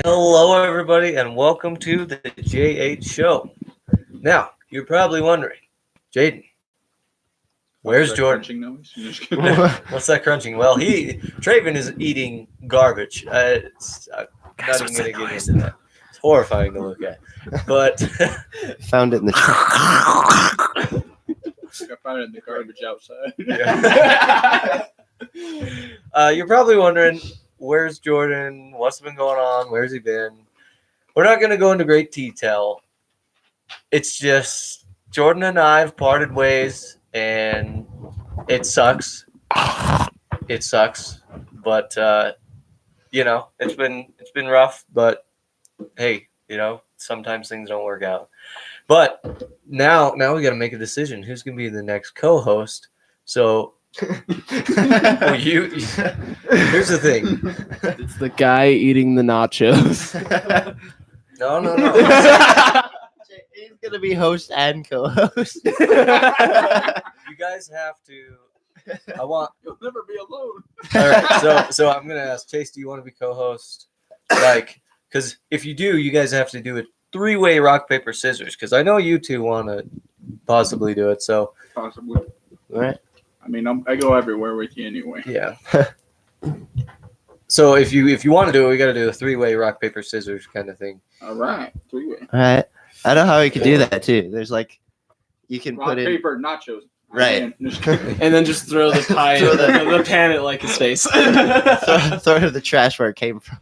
Hello, everybody, and welcome to the J8 Show. Now, you're probably wondering, Jaden, where's Jordan? What's that crunching? Well, Traven is eating garbage. I'm not even going to get into that. It's horrifying to look at. But found it in the I found it in the garbage outside. Yeah. You're probably wondering, where's Jordan? What's been going on? Where's he been? We're not going to go into great detail. It's just Jordan and I have parted ways, and it sucks. It sucks, but it's been rough. But hey, sometimes things don't work out. But now we got to make a decision. Who's going to be the next co-host? So. Here's the thing. It's the guy eating the nachos. No. He's gonna be host and co-host. You guys have to. You'll never be alone. All right. So I'm gonna ask Chase. Do you want to be co-host? Because if you do, you guys have to do a 3-way rock paper scissors. Because I know you two want to possibly do it. So Possibly. All right. I mean, I go everywhere with you anyway. yeah. So if you want to do it, we got to do a 3-way rock paper scissors kind of thing. All right, 3-way. All right. I know how we could do that too. There's you can Rock, put in paper, nachos. right. And then just throw the pie, the pan at like his face. throw it in the trash where it came from.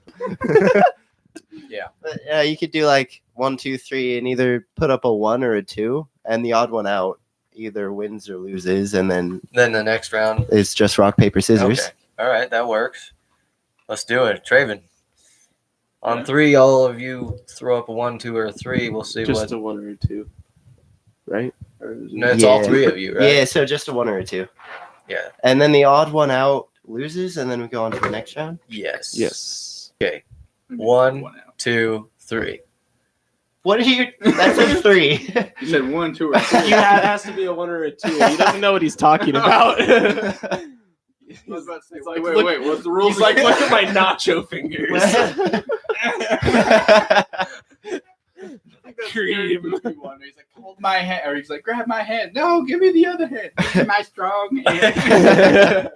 Yeah. But, you could do 1, 2, 3, and either put up a 1 or a 2, and the odd one out either wins or loses, and then the next round it's just rock paper scissors. Okay. All right, that works. Let's do it, Traven. On 3, all of you throw up a 1, 2, or a 3. We'll see Just a 1 or a 2, right? No, it's all 3 of you, right? Yeah, so just a 1 or a 2. Yeah. And then the odd one out loses, and then we go on to the next round. Yes. Okay. 1, 2, 3. What are you? That's a 3. You said 1, 2, or 3. It has to be a 1 or a 2. He doesn't know what he's talking about. I was about to say, wait, what's the rules? He's like, look at my nacho fingers. Cream. He's like, hold my hand, or he's like, grab my hand. No, give me the other hand. Give me my strong hand.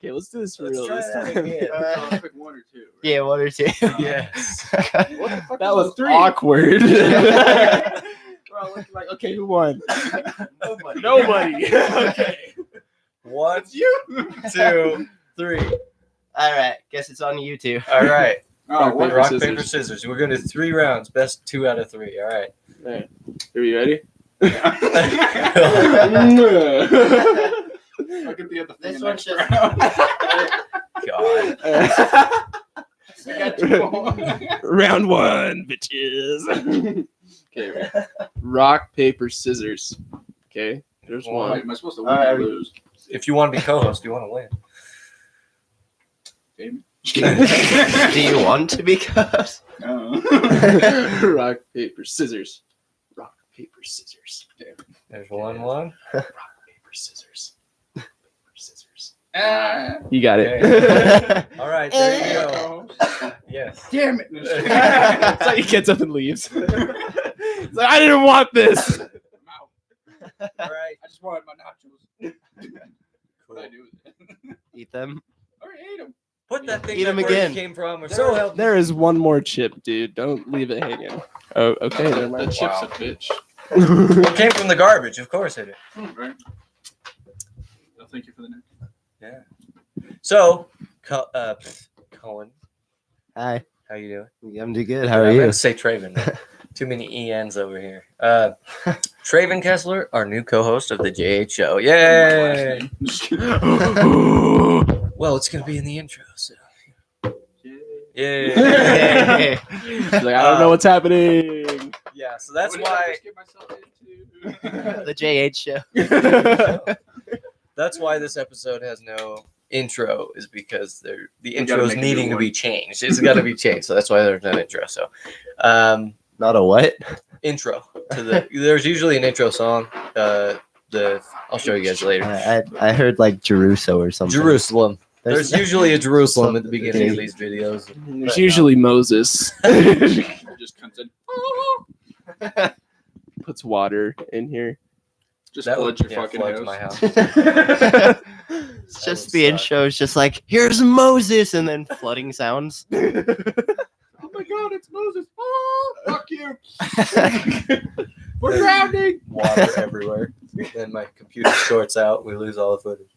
Okay, let's do this for Let's real try this that time. again. Pick 1 or 2. Right? Yeah, 1 or 2. Yes. What the fuck That was 3? awkward. Well, it's like, Okay, who won? nobody. Nobody. Okay. 1, you. 2, 3. All right, guess it's on you two. All right. Oh, what? Rock, paper, scissors. We're going to 3 rounds. Best 2 out of 3. All right. Alright. Are you ready? I'll get the other thing. This in one's next just- round. God. We got 2 more. Round 1, bitches. Okay. Rock, paper, scissors. Okay. There's Wait, one. am I supposed to win Alright. or lose? If you want to be co-host, you want to win. Jamie? Do you want to be cussed? Rock, paper, scissors. Rock, paper, scissors. There's 1. Rock, paper, scissors. Paper, scissors. Ah, You got it. All right. There you go. Yes. damn it. So he gets up and leaves. He's like, I didn't want this. I'm out. All right. I just wanted my nachos. Cool. What I do with it? Eat them. I already ate them. Put that thing Eat 'em back where again. it came from. We're so healthy. There is one more chip, dude. Don't leave it hanging. Oh, okay. Never The mind. chip's a bitch. It came from the garbage. Of course it did. Right. Well, thank you for the next. Yeah. So, Cohen, Hi. how you doing? I'm doing good. How are I'm you? going to say Traven. Too many ENs over here. Traven Kessler, our new co-host of the JH Show. Yay! Well, it's going to be in the intro, so. Yay! He's like, I don't know what's happening. Yeah, so that's What did I why. just get myself into? The JH show. That's why this episode has no intro, is because the gotta intro is make a new needing to one. be changed. It's got to be changed, so that's why there's no intro. So, Not a what? intro to the. There's usually an intro song. I'll show you guys later. I heard like Jeruso or something. Jerusalem. There's usually a Jerusalem at the beginning of these videos. There's usually Moses. Just comes in. Puts water in here. Just That floods would your fucking flood house. my house. It's That just would the suck. intro is just like, here's Moses, and then flooding sounds. Oh my god, it's Moses. Oh, fuck you. We're drowning. Water everywhere. Then my computer shorts out. We lose all the footage.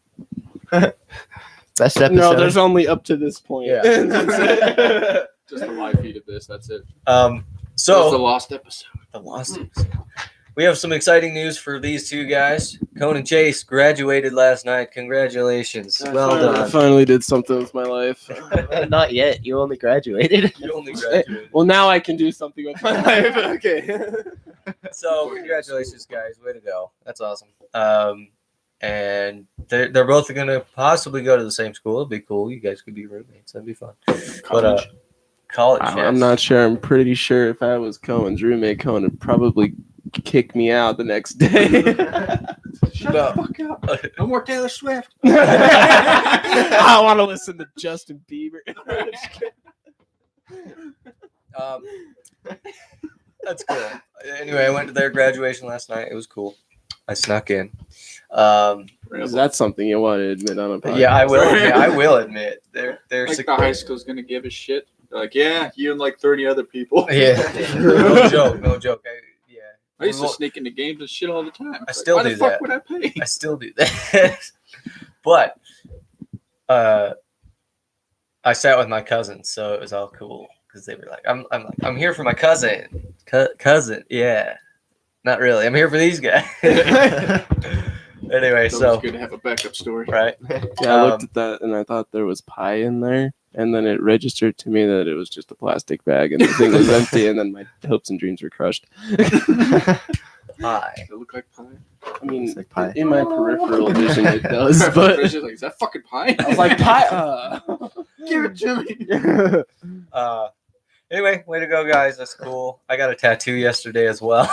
Best episode. No, there's only up to this point. Yeah. And that's it. Just a live feed of this. That's it. So That's the lost episode. the lost episode. We have some exciting news for these two guys. Cone and Chase graduated last night. Congratulations. Well I done. finally did something with my life. Not yet. You only graduated. You only graduated. Well, now I can do something with my life. Okay. So congratulations, guys. Way to go. That's awesome. And they're both going to possibly go to the same school. It'd be cool. You guys could be roommates. That'd be fun. But college. I'm not sure. I'm pretty sure if I was Cohen's roommate, Cohen would probably kick me out the next day. Shut No. the fuck up. No more Taylor Swift. I want to listen to Justin Bieber. That's cool. Anyway, I went to their graduation last night. It was cool. I snuck in. Is that something you want to admit on a podcast? Yeah, I will admit. I will admit. They're Like the high school's gonna give a shit. They're like, yeah, you and like 30 other people. Yeah, no joke. No joke. I used to sneak into games and shit all the time. I It's still why do the fuck that. would I pay? I still do that. But I sat with my cousins, so it was all cool because they were like, I'm here for my cousin. Cousin, yeah. Not really. I'm here for these guys. Anyway, It's so always good to have a backup story. right. Yeah, I looked at that and I thought there was pie in there. And then it registered to me that it was just a plastic bag and the thing was empty. And then my hopes and dreams were crushed. Hi. Does it look like pie? I mean, It's like pie. in my peripheral vision, it does. But It's just like, is that fucking pie? I was like, pie. give it to me. Anyway, way to go, guys. That's cool. I got a tattoo yesterday as well.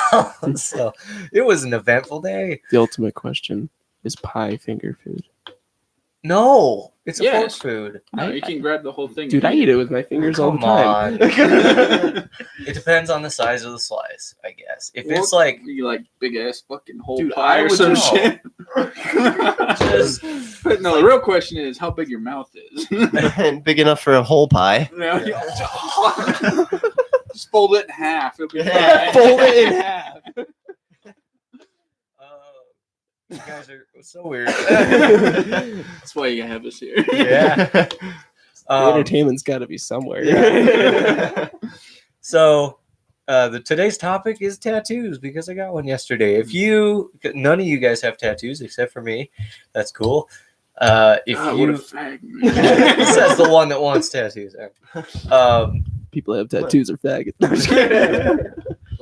So it was an eventful day. The ultimate question is pie finger food. No, it's a Yes. folk food. No, you can grab the whole thing. Dude, I eat it with my fingers all the Come time. on. It depends on the size of the slice, I guess. If it's like you like big ass fucking whole Dude, pie I or would some know. shit. Just- But no, the real question is how big your mouth is. And big enough for a whole pie. Just fold it in half. It'll be Yeah. fine. Fold it in half. you guys are so weird. That's why you have us here. Yeah. The entertainment's got to be somewhere. Yeah. So today's topic is tattoos because I got one yesterday. If none of you guys have tattoos except for me, that's cool. If Ah, what a you fag. says the one that wants tattoos. People that have tattoos are faggots.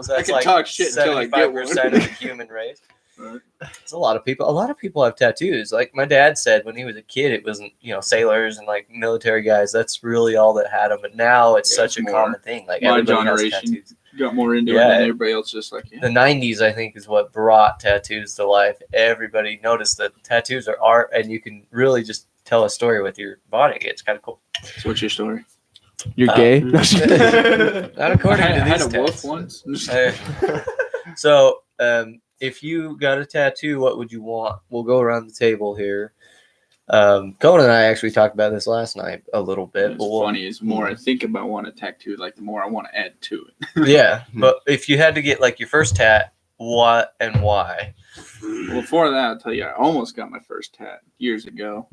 So I that's can like talk shit until I get one. 75% of the human race. Right. It's a lot of people. A lot of people have tattoos. Like my dad said when he was a kid, it wasn't, sailors and like military guys. That's really all that had them. But now it's Yeah, such a more common thing. Like my everybody has generation. tattoos. Got more into Yeah. it than everybody else. Just like, yeah. The 90s, I think, is what brought tattoos to life. Everybody noticed that tattoos are art and you can really just tell a story with your body. It's kind of cool. So what's your story? You're gay? Not according I to had these a wolf tests. once. So, if you got a tattoo, what would you want? We'll go around the table here. Conan and I actually talked about this last night a little bit. It's but we'll- funny. Is the more I think about wanting a tattoo, like the more I want to add to it. Yeah, but if you had to get like your first tat, what and why? Well, before that, I'll tell you, I almost got my first tat years ago.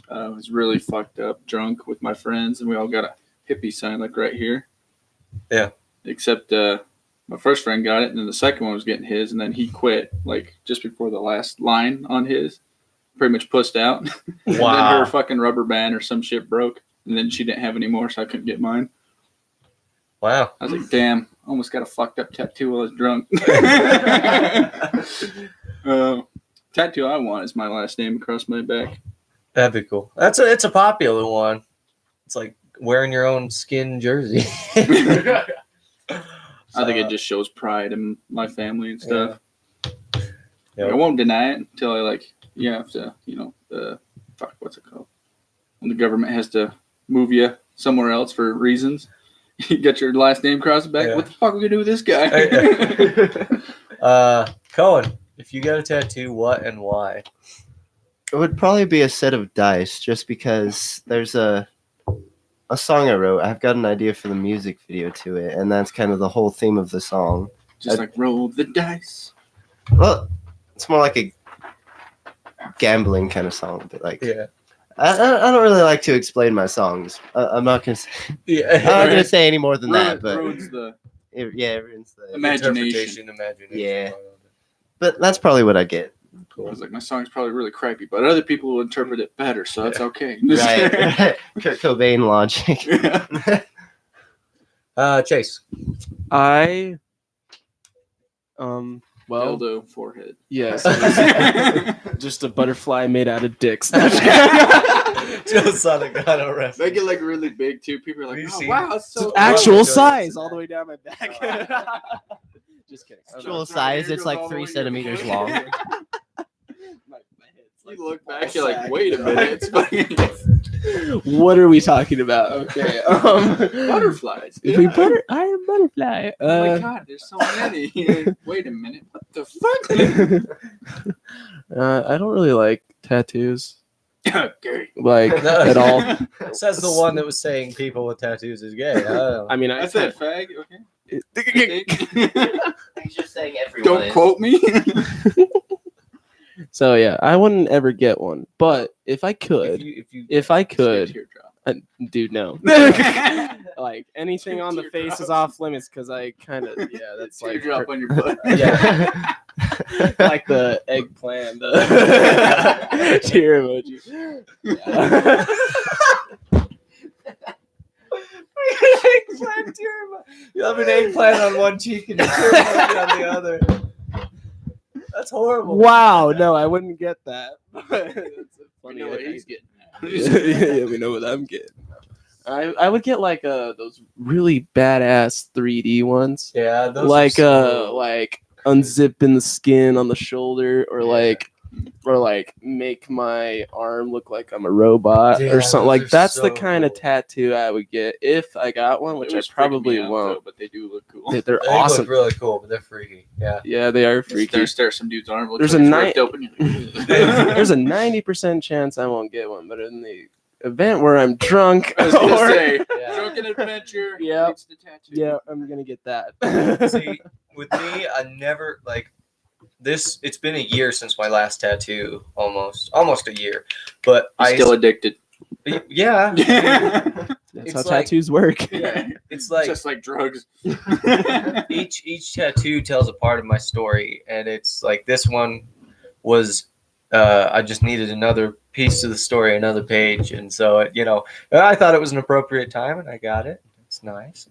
I was really fucked up, drunk with my friends, and we all got a hippie sign like right here. Yeah. Except my first friend got it, and then the second one was getting his, and then he quit like just before the last line on his. Pretty much pussed out. And then her fucking rubber band or some shit broke, and then she didn't have any more, so I couldn't get mine. Wow. I was like, damn, almost got a fucked up tattoo while I was drunk. Tattoo I want is my last name across my back. That'd be cool. It's a popular one. It's like wearing your own skin jersey. I think it just shows pride in my family and stuff. Yeah. I won't deny it until I have to, fuck, what's it called? when the government has to move you somewhere else for reasons. You get your last name across the back. Yeah. What the fuck are we gonna do with this guy? Cohen, if you got a tattoo, what and why? It would probably be a set of dice, just because there's a song I wrote. I've got an idea for the music video to it, and that's kind of the whole theme of the song. Just like roll the dice. Well, it's more like a gambling kind of song, but like Yeah. I don't really like to explain my songs. I'm not gonna say, I'm Yeah. not gonna say any more than that. But Ruins the it ruins the. imagination. Yeah. But that's probably what I get. I was like, my song's probably really crappy, but other people will interpret it better, so that's okay. Right. Kurt Cobain logic. Chase. I well, Dildo forehead. yes, just a butterfly made out of dicks. Joe Sonic got a ref. They get like really big too. People are like, You oh see- wow, it's so Actual Joe size does all that. the way down my back. Just kidding. Actual Sorry, size, here it's goes like all the 3 way to centimeters your long. head. You look back, you're like, sack. wait a minute, it's fucking What are we talking about? Okay. butterflies. If we Yeah. I am butterfly. Oh my god, there's so many. Wait a minute, what the fuck? I don't really like tattoos, Gary. like No. at all. Says the one that was saying people with tattoos is gay. I don't know. I mean, I said fag. Okay. He's just saying everyone Don't quote me. So yeah, I wouldn't ever get one, but if I could, if I could, dude, no. Like anything on the face is off limits because I kind of that's like Teardrop on your butt. Yeah. like the eggplant the tear emoji. Yeah. You have an eggplant on one cheek and a tear emoji on the other. That's horrible. Wow, no, I wouldn't get that. That's a We funny know what idea. he's getting at. Yeah, we know what I'm getting. I would get like those really badass 3D ones, Yeah, those like are so- like unzipping the skin on the shoulder, or Yeah. like make my arm look like I'm a robot Yeah, or something. those Like are that's the so kind of cool. tattoo I would get if I got one, which It I was freaking probably me out, won't. though, but they do look cool. They're They awesome. look really cool, but they're freaky. Yeah. Yeah, they are freaky. Stare at some dude's arm. Looks There's like a it's night- ripped open. You're like, There's a 90% chance I won't get one, but in the event where I'm drunk, I was gonna or- say, Yeah. drunken adventure. Yep. Leads to tattoo. yeah, I'm gonna get that. See, with me, I never like this. It's been a year since my last tattoo, almost a year. But He's I still addicted. yeah, That's It's how like- tattoos work. yeah. It's like Just like drugs. each tattoo tells a part of my story, and it's like this one was I just needed another piece to the story, another page, and so I thought it was an appropriate time, and I got it. It's nice.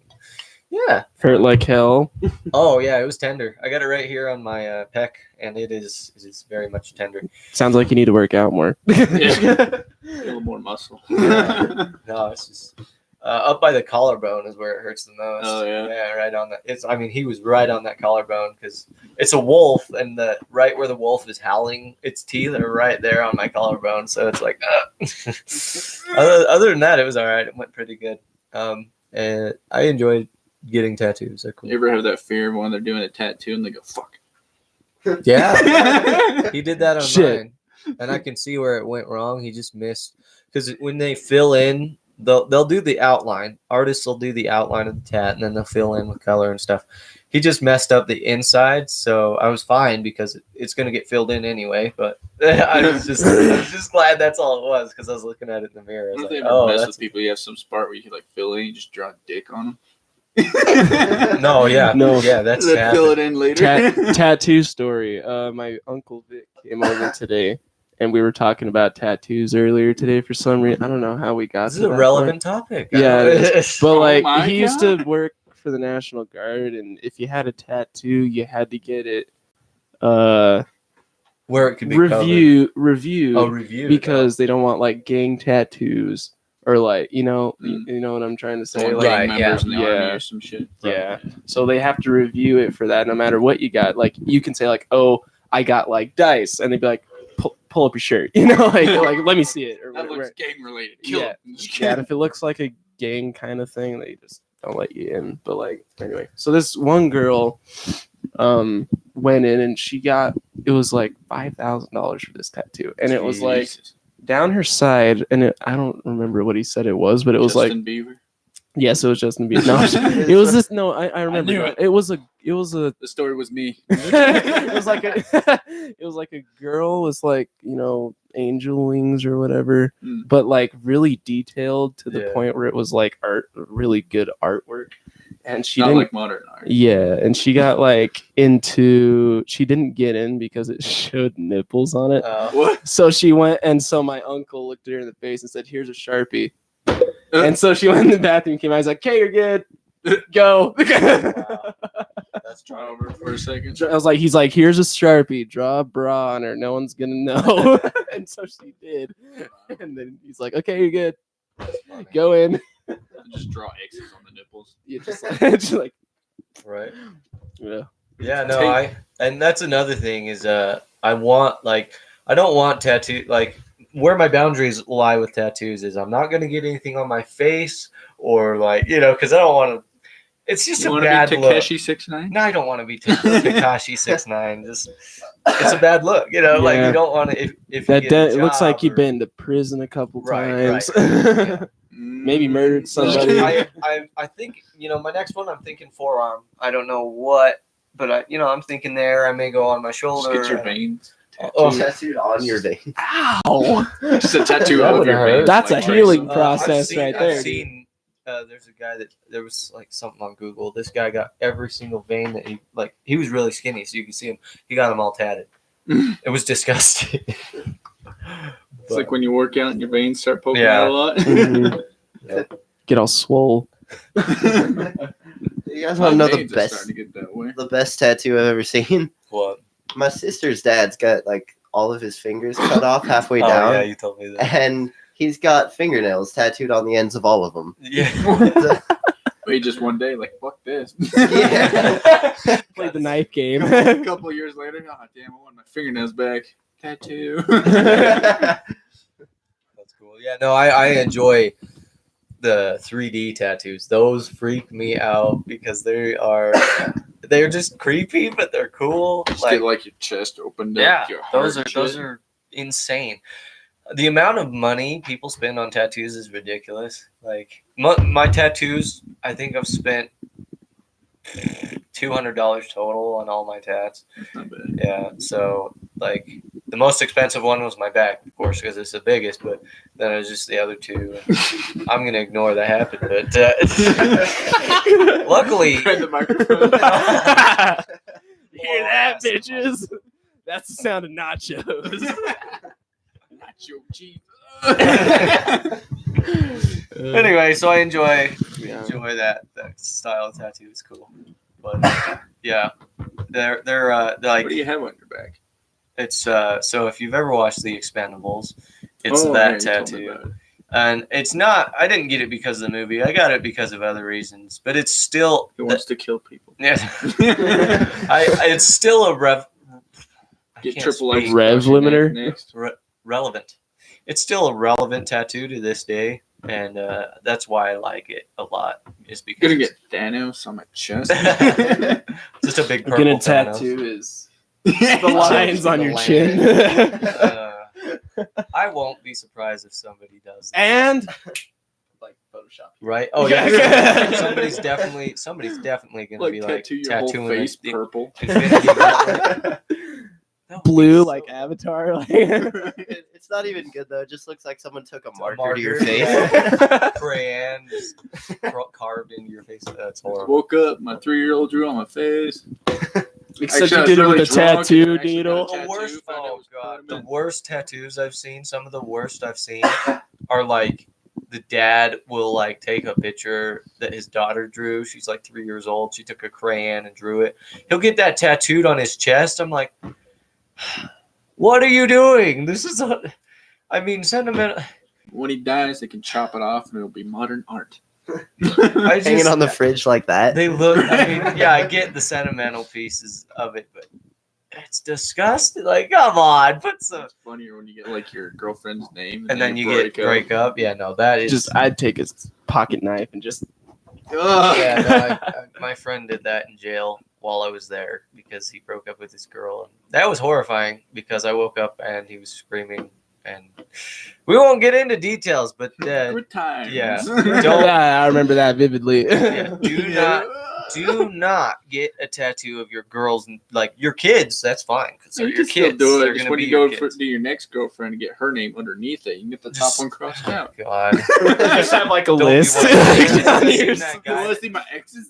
Yeah. Hurt like hell. Oh yeah, it was tender. I got it right here on my pec, and it is very much tender. Sounds like you need to work out more. Yeah. A little more muscle. No, it's just up by the collarbone is where it hurts the most. Oh, yeah? Yeah, right on that. He was right on that collarbone because it's a wolf, and right where the wolf is howling, its teeth are right there on my collarbone. So it's like, other than that, it was all right. It went pretty good. And I enjoyed getting tattoos. They're cool. You ever have that fear of when they're doing a tattoo and they go, fuck. Yeah, he did that on Shit. mine, and I can see where it went wrong. He just missed because when they fill in, they'll do the outline. Artists will do the outline of the tat, and then they'll fill in with color and stuff. He just messed up the inside, so I was fine because it's gonna get filled in anyway. But I was just glad that's all it was because I was looking at it in the mirror. I was What if like, they ever mess that's with people? You have some spot where you can like fill in, you just draw a dick on them. no, yeah, No. yeah, that's Then fill it happened. in later. Tattoo story. My uncle Vic came over today, and we were talking about tattoos earlier today for some reason. I don't know how we got This to is a that relevant topic. Yeah, it it But Oh like my he used God. to work for the National Guard, and if you had a tattoo, you had to get it where it could be covered. reviewed Oh, review because they don't want like gang tattoos or like you know Mm. what I'm trying to say. Like Like, Right, members in the yeah. army or some shit. Yeah. So they have to review it for that no matter what you got. Like you can say like, oh, I got like dice, and they'd be like, pull up your shirt, like let me see it. Or That looks gang related. Kill yeah, him. yeah. And if it looks like a gang kind of thing, they just don't let you in. But like anyway, so this one girl, went in and it was like $5,000 for this tattoo, and it was like down her side, and I don't remember what he said it was, but it was Justin Bieber. Yes, it was Justin Bieber. No, it was this. No, I remember. knew it. It was a. The story was me. It was like a girl with like angel wings or whatever, but like really detailed to the point where it was like really good artwork. And she didn't like modern art. Yeah, and she got like she didn't get in because it showed nipples on it. What? So she went, and so my uncle looked at her in the face and said, "Here's a Sharpie." And so she went in the bathroom, came out, I was like, "Okay, you're good. Go." Wow. That's Try over for a second. I was like, he's like, "Here's a Sharpie, draw a bra on her. No one's gonna know." And so she did. And then he's like, "Okay, you're good. Go in." Just draw X's on the nipples. You just like right. Yeah. Yeah, no, and that's another thing is I don't want tattoo, like where my boundaries lie with tattoos is I'm not going to get anything on my face or like, because I don't want to. It's just a bad look. Tekashi 6ix9ine? No, I don't want to be Tekashi 6ix9ine. Just it's a bad look, like you don't want to. If that you get it looks like you've been to prison a couple times. Right. Maybe murdered somebody. I think my next one I'm thinking forearm. I don't know what, but I'm thinking there. I may go on my shoulder. Just get your veins. Tattooed on your vein. Ow! Just a tattoo of your veins. That's like a healing process I've there. seen. There's a guy that there was like something on Google. This guy got every single vein that he was really skinny, so you can see him. He got them all tatted. It was disgusting. It's like when you work out and your veins start poking out a lot. Mm-hmm. Get all swole. You guys want to know the best tattoo I've ever seen? What? My sister's dad's got like all of his fingers cut off halfway down. Yeah, you told me that. And he's got fingernails tattooed on the ends of all of them. Yeah. Wait, just one day, like, fuck this. Yeah. Played the knife game. A couple of years later, damn, I want my fingernails back. Tattoo. That's cool. Yeah, no, I enjoy the 3D tattoos. Those freak me out because they're just creepy, but they're cool. Just get like your chest opened up. Yeah, your heart those are insane. The amount of money people spend on tattoos is ridiculous. Like my tattoos, I think I've spent $200 total on all my tats. That's not bad. Yeah, so like the most expensive one was my back, of course, because it's the biggest. But then it was just the other two. I'm gonna ignore that happened, but luckily, Grab the microphone. Hear that, bitches? That's the sound of nachos. Nacho cheese. Anyway, so I enjoy that style of tattoo. It's cool, but yeah, they're like. What do you have on your back? It's so if you've ever watched The Expendables, it's that tattoo, and it's not. I didn't get it because of the movie. I got it because of other reasons, but it's still. He wants to kill people. Yeah, it's still a Get triple X rev limiter next. Relevant. It's still a relevant tattoo to this day, and that's why I like it a lot. Is because I'm gonna get Thanos on my chest. Just a big purple. Gonna tattoo is the lines on your chin. I won't be surprised if somebody does that. And like Photoshop, right? Oh yeah, somebody's definitely gonna like be like your whole tattooing face the purple. blue like Avatar. Like It's not even good though. It just looks like someone took a marker to your face. Crayon just carved into your face. That's horrible. Woke up, my 3-year-old drew on my face. Except you did it with a tattoo needle. The worst tattoos I've seen, some of the worst I've seen, are like the dad will like take a picture that his daughter drew. She's like 3 years old. She took a crayon and drew it. He'll get that tattooed on his chest. I'm like, what are you doing? This is sentimental. When he dies, they can chop it off and it'll be modern art. Hanging on the fridge like that. They look. I get the sentimental pieces of it, but it's disgusting. Like, come on, put some. It's funnier when you get like your girlfriend's name And then you break up. Yeah, no, that is Just I'd take a pocket knife and just. Yeah, no, my friend did that in jail while I was there because he broke up with his girl, and that was horrifying because I woke up and he was screaming, and we won't get into details, but Good times. yeah, I remember that vividly. yeah, do not get a tattoo of your girls, like your kids. That's fine because they're You your can still kids. do They're it. Just gonna when be you your go kids. to your next girlfriend and get her name underneath it, you can get the top Just- one crossed out. God, Just have like a Don't be list. one of those on kids. your- That You guy. want to see my exes?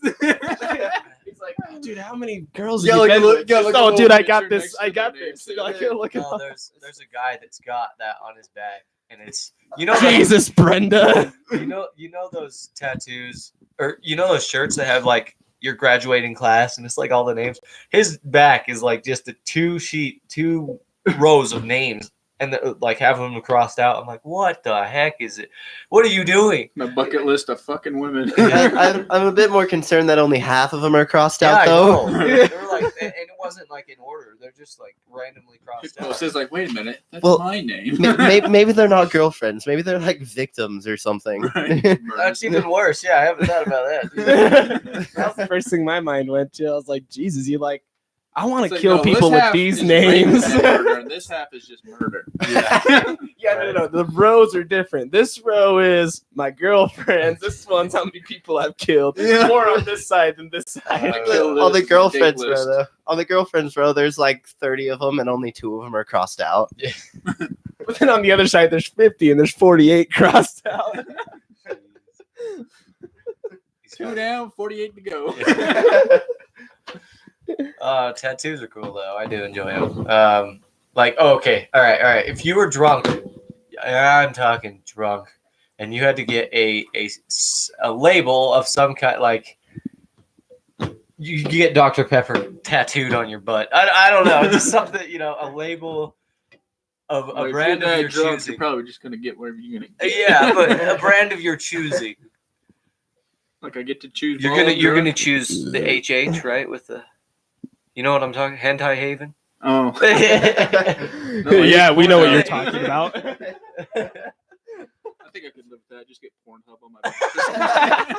He's like, oh, dude, how many girls Yeah, have like you a been little- with? yeah, like a Oh, little dude, I picture got next this. to I the got name, this. so Like, yeah. look at No, there's a guy that's got that on his back, and it's the- Jesus, Brenda. you know those tattoos or those shirts that have like your graduating class and it's like all the names. His back is like just a two rows of names and like have them crossed out. I'm like, what the heck is it? What are you doing? My bucket list of fucking women. I'm a bit more concerned that only half of them are crossed out, I though. know. They're like, and it wasn't like in order. They're just like randomly crossed Well, it out. says like, wait a minute, that's Well, my name. Maybe they're not girlfriends. Maybe they're like victims or something. Right. That's even worse. Yeah, I haven't thought about that. That's the first thing my mind went to. I was like, Jesus, you like, I want It's to like, kill no, people this with half these is names. rape and murder, and this half is just murder. Yeah. Yeah, no. The rows are different. This row is my girlfriends. This one's how many people I've killed. Yeah. More on this side than this side. killed On the this girlfriends ridiculous. row, though. On the girlfriends row, there's like 30 of them, and only 2 of them are crossed out. But then on the other side, there's 50 and there's 48 crossed out. 2 down, 48 to go. Tattoos are cool though. I do enjoy them. Okay, all right. If you were drunk, I'm talking drunk, and you had to get a label of some kind, like you get Dr. Pepper tattooed on your butt. I don't know, just something, a label of a If brand you're of that your drunk, choosing. you're probably just gonna get whatever you're gonna get. Yeah, but a brand of your choosing. Like I get to choose. You're gonna choose the HH, right? With the, you know what I'm talking? Hentai Haven. Oh. Yeah, we know what you're talking about. I think I could live with that. Just get Pornhub on my back.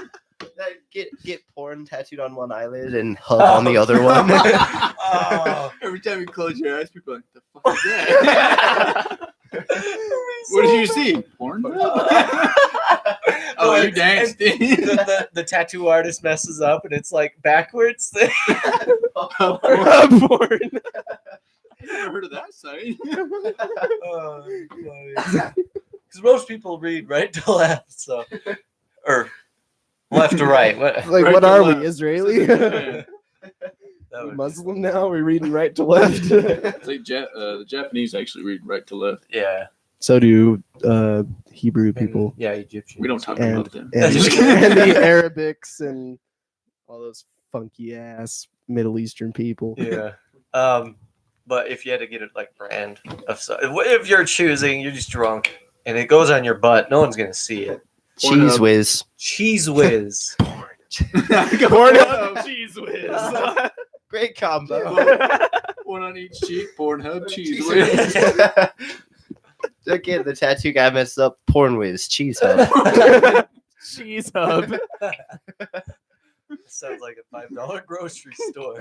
Get porn tattooed on one eyelid and hub on the other one. Oh. Every time you close your eyes, people are like, the fuck is that? What did you see? Porn? Oh, you danced. The tattoo artist messes up and it's like backwards. Porn. Never heard of that site. Because most people read right to left, so or left to right. What? Like, Right what to are left. we, Israeli? Yeah. That would- Muslim now? We're reading right to left. It's like the Japanese actually read right to left. yeah. So do Hebrew people. Yeah, Egyptian. We don't talk And, about them. and, and the Arabics and all those funky ass Middle Eastern people. Yeah. But if you had to get it like brand of if you're choosing, you're just drunk and it goes on your butt, no one's gonna see it. Cheese whiz. Cheese whiz. Pornhub Cheese Whiz. Great combo. One on each cheek, Pornhub, cheese Cheese whiz. whiz. Again, the tattoo guy messed up. Porn whiz. Cheese hub. Cheese Hub. Sounds like a $5 grocery store.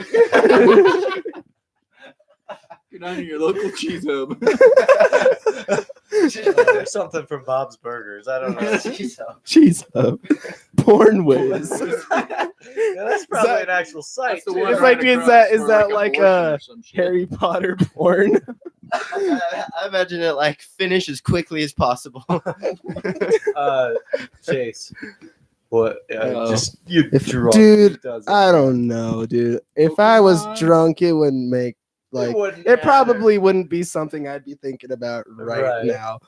Get on to your local cheese hub. There's something from Bob's Burgers. I don't know. Cheese hub. Cheese Hub. Porn Whiz. Yeah, that's probably an actual site. That's the too. one It's right like- is across that- is for, that like, abortion or some shit. Harry Potter porn. I imagine it like finish as quickly as possible. Chase. What? Uh, Just you if- drunk. dude, It doesn't I matter. don't know, dude. If I was Pokemon. drunk, it wouldn't make like wouldn't it matter. probably wouldn't be something I'd be thinking about right Right. now.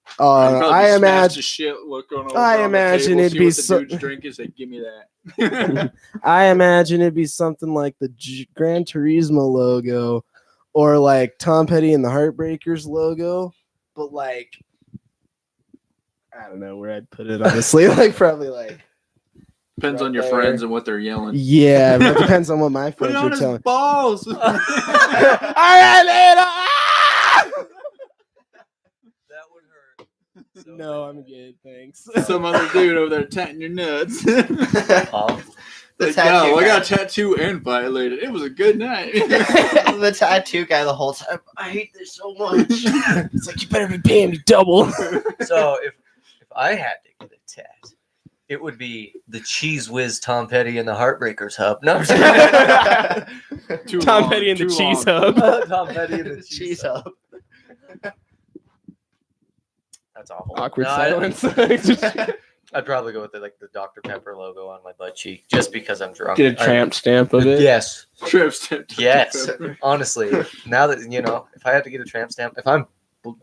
I'd probably I smash imagine the shit look going over I on the imagine table, it'd see be what the so- dude's drink is. Like, give me that. I imagine it'd be something like the Gran Turismo logo or like Tom Petty and the Heartbreakers logo, but like I don't know where I'd put it honestly. Like probably like Depends on your friends and what they're yelling. Yeah, it depends on what my Put friends it on are his telling. balls. All right, later. That would hurt. So No, I'm good, thanks. Some other dude over there tatting your nuts. Paul. Like, tattoo yo, I guy. got a tattoo and violated. It was a good night. The tattoo guy the whole time. I hate this so much. It's like, you better be paying me double. So if I had to get a tat, it would be the Cheese Whiz Tom Petty and the Heartbreakers hub. No, I'm just kidding. Tom Petty and the Cheese Hub. Tom Petty and the Cheese hub. That's awful. Awkward No, silence. I'd probably go with the Dr. Pepper logo on my butt cheek just because I'm drunk. Get a tramp stamp of it. Yes. Tramp stamp. Yes. Honestly, now that, if I had to get a tramp stamp, if I'm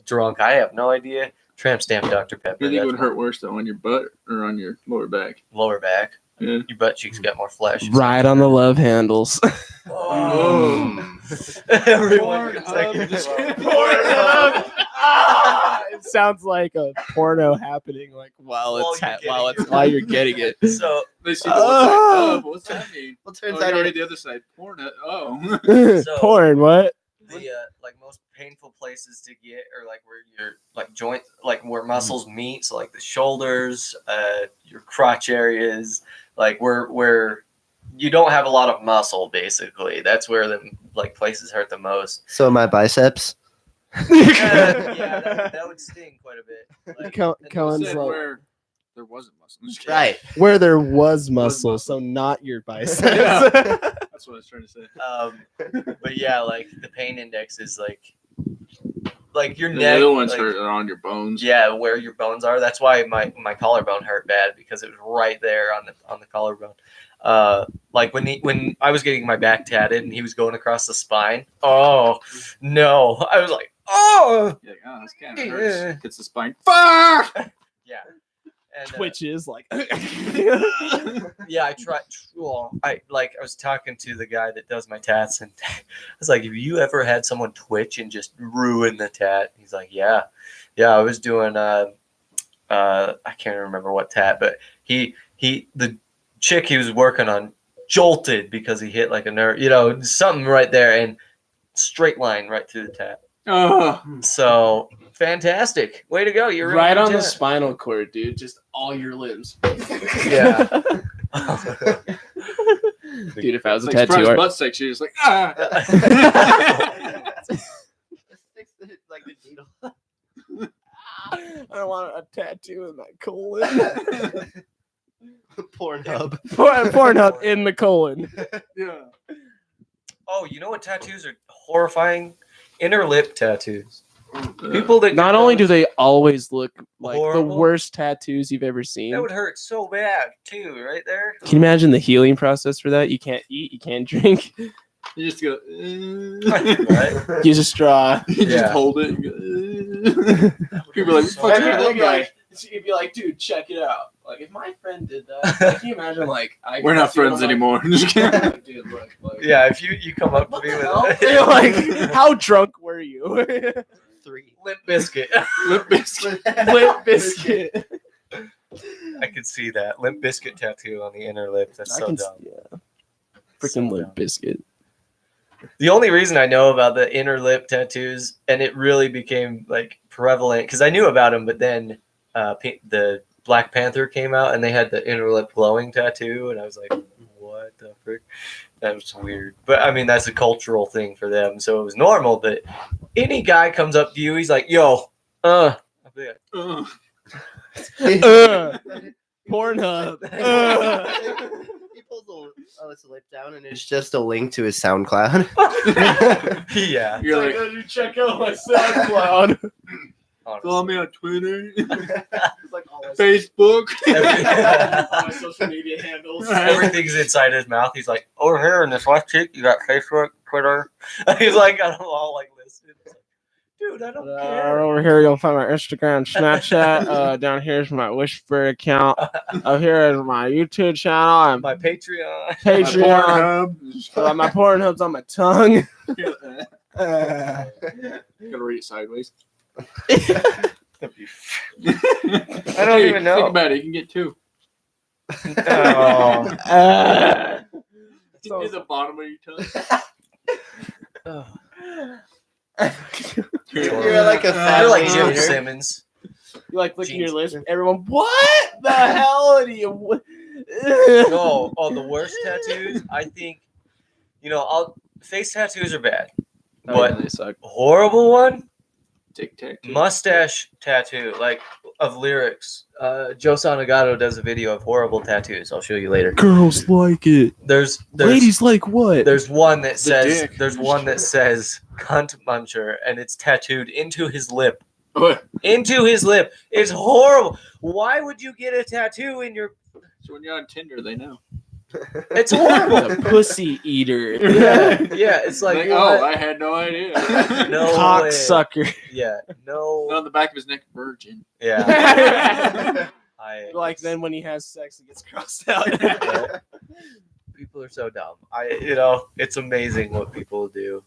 drunk, I have no idea. Tramp stamp Dr. Pepper. You think it would hurt worse though, on your butt or on your lower back? Lower back. Yeah. Your butt cheeks got more flesh. Right on the love handles. Oh. Everyone gets It sounds like a porno happening, like while you're getting it. So They see the one side. What's that mean? Well, turns Oh, out you're already it, the other side. Porn. Oh. So- Porn, what? the like most painful places to get are like where your like joints, like where muscles meet, so like the shoulders, your crotch areas, like where you don't have a lot of muscle, basically. That's where the like places hurt the most. so my biceps. Yeah, that would sting quite a bit. Like, Cohen's Said like, where there wasn't muscle. I'm just kidding. Right. where there was muscle, so not your biceps. Yeah. That's what I was trying to say. but yeah, like the pain index is like your The neck. other ones like, hurt are on your bones. Yeah, where your bones are. That's why my collarbone hurt bad, because it was right there on the collarbone. Like when I was getting my back tatted and he was going across the spine. Oh no! I was like, oh Yeah, this kind of hurts. Yeah. Hits the spine. Fuck! yeah. And, Twitches like. yeah, I tried. Well, I was talking to the guy that does my tats, and I was like, "Have you ever had someone twitch and just ruin the tat?" He's like, "Yeah, I was doing I can't remember what tat, but the chick he was working on jolted because he hit like a nerve, something right there, and straight line right through the tat. Oh. So fantastic, way to go! You're Right on the tat. spinal cord, dude. Just all your limbs. Yeah. Dude, if I was a Like tattoo surprise art, butt sex, you're just like, ah. like the needle. I want a tattoo in my colon. Pornhub. Pornhub in the colon. Yeah. Oh, you know what tattoos are horrifying? Inner lip tattoos. People that Not get only do those, they always look like Horrible. the worst tattoos you've ever seen. that would hurt so bad too, right there. Can you imagine the healing process for that? You can't eat, you can't drink. You just go. Right? Use a straw. You Yeah. just hold it. And go, People are like, So fuck bad. that guy. You'd be like, dude, check it out. Like, if my friend did that, like, can you imagine, like, We're not friends anymore. Just kidding. Like, dude, look, like, Yeah, if you come up to me with You're like, how drunk were you? 3. Limp Biscuit. Lip biscuit. Limp biscuit. I could see that Limp Biscuit tattoo on the inner lip. That's so dumb. Yeah. So Freaking dumb. Limp Biscuit. The only reason I know about the inner lip tattoos, and it really became like prevalent, because I knew about them, but then the Black Panther came out and they had the inner lip glowing tattoo, and I was like, what the frick? That was weird. But I mean, that's a cultural thing for them, so it was normal. But any guy comes up to you, he's like, yo, I'll be like, Pornhub. He pulls his lip down, and it's just a link to his SoundCloud. yeah. You're like, you check out my SoundCloud. follow me on Twitter, Like all Facebook. all my social media handles. Everything's inside his mouth. He's like, over here in this left cheek, you got Facebook, Twitter. He's like, got them all like listed. It's like, dude, I don't care. Over here, you'll find my Instagram, Snapchat. Down here's my Wishbird account. Up here is my YouTube channel and My Patreon. Patreon. My Pornhub's on my tongue. Gotta read it sideways. I don't even know. Think about it. You can get 2. To the bottom of your tongue. You're like a fat You're like Jim later. Simmons. You like licking your Jeans. lips? Everyone, what the hell do you? Oh, the worst tattoos. I think, face tattoos are bad, but they suck. horrible one. Tic Tac. Mustache tattoo, like of lyrics. Joe Sanagato does a video of horrible tattoos. I'll show you later. Girls like it. There's Ladies like what? There's one that says dick. cunt muncher, and it's tattooed into his lip. What? Into his lip. It's horrible. Why would you get a tattoo in your? So when you're on Tinder, they know. It's horrible. A pussy eater. Yeah. It's like, what? I had no idea. No way. Cocksucker. Yeah, no. On the back of his neck, virgin. Yeah. Like then when he has sex, it gets crossed out. People are so dumb. It's amazing what people do.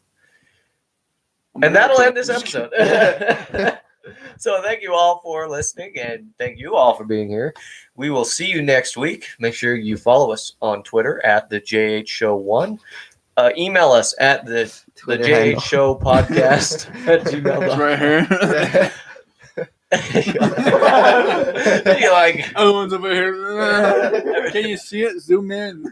And that'll end this episode. So thank you all for listening, and thank you all for being here. We will see you next week. Make sure you follow us on Twitter at the JH Show 1. Email us at the JH Show Podcast at gmail.com. right here. You're like, Other one's over here. Can you see it? Zoom in.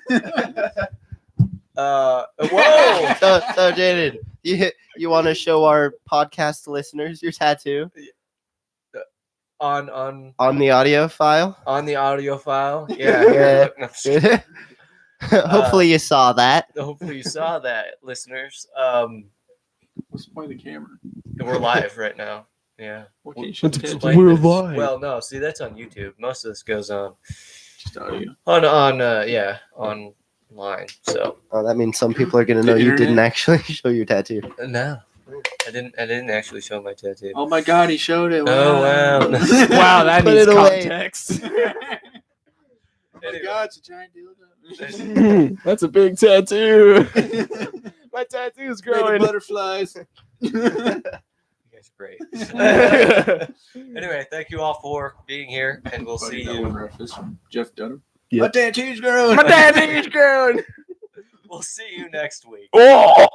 whoa. So Jaden, you want to show our podcast listeners your tattoo On the audio file? on the audio file. Yeah. Yeah. Hopefully you saw that. Hopefully you saw that, listeners. What's the point of the camera? We're live right now. Yeah. What can you show the kids? Explain We're this. live. Well, no, see, that's on YouTube. Most of this goes on Just audio. online. So Oh, that means some people are gonna know The you didn't internet? actually show your tattoo. no, I didn't actually show my tattoo. Oh my God, he showed it. Oh, wow. Wow, that Put needs it away. context. Oh my God, it's a giant dildo. That's a big tattoo. My tattoo's Made of growing. butterflies. You guys are great. Anyway, thank you all for being here, and we'll see That one you. reference from Jeff Dunham. Yep. My tattoo's growing. My tattoo's growing. We'll see you next week. Oh.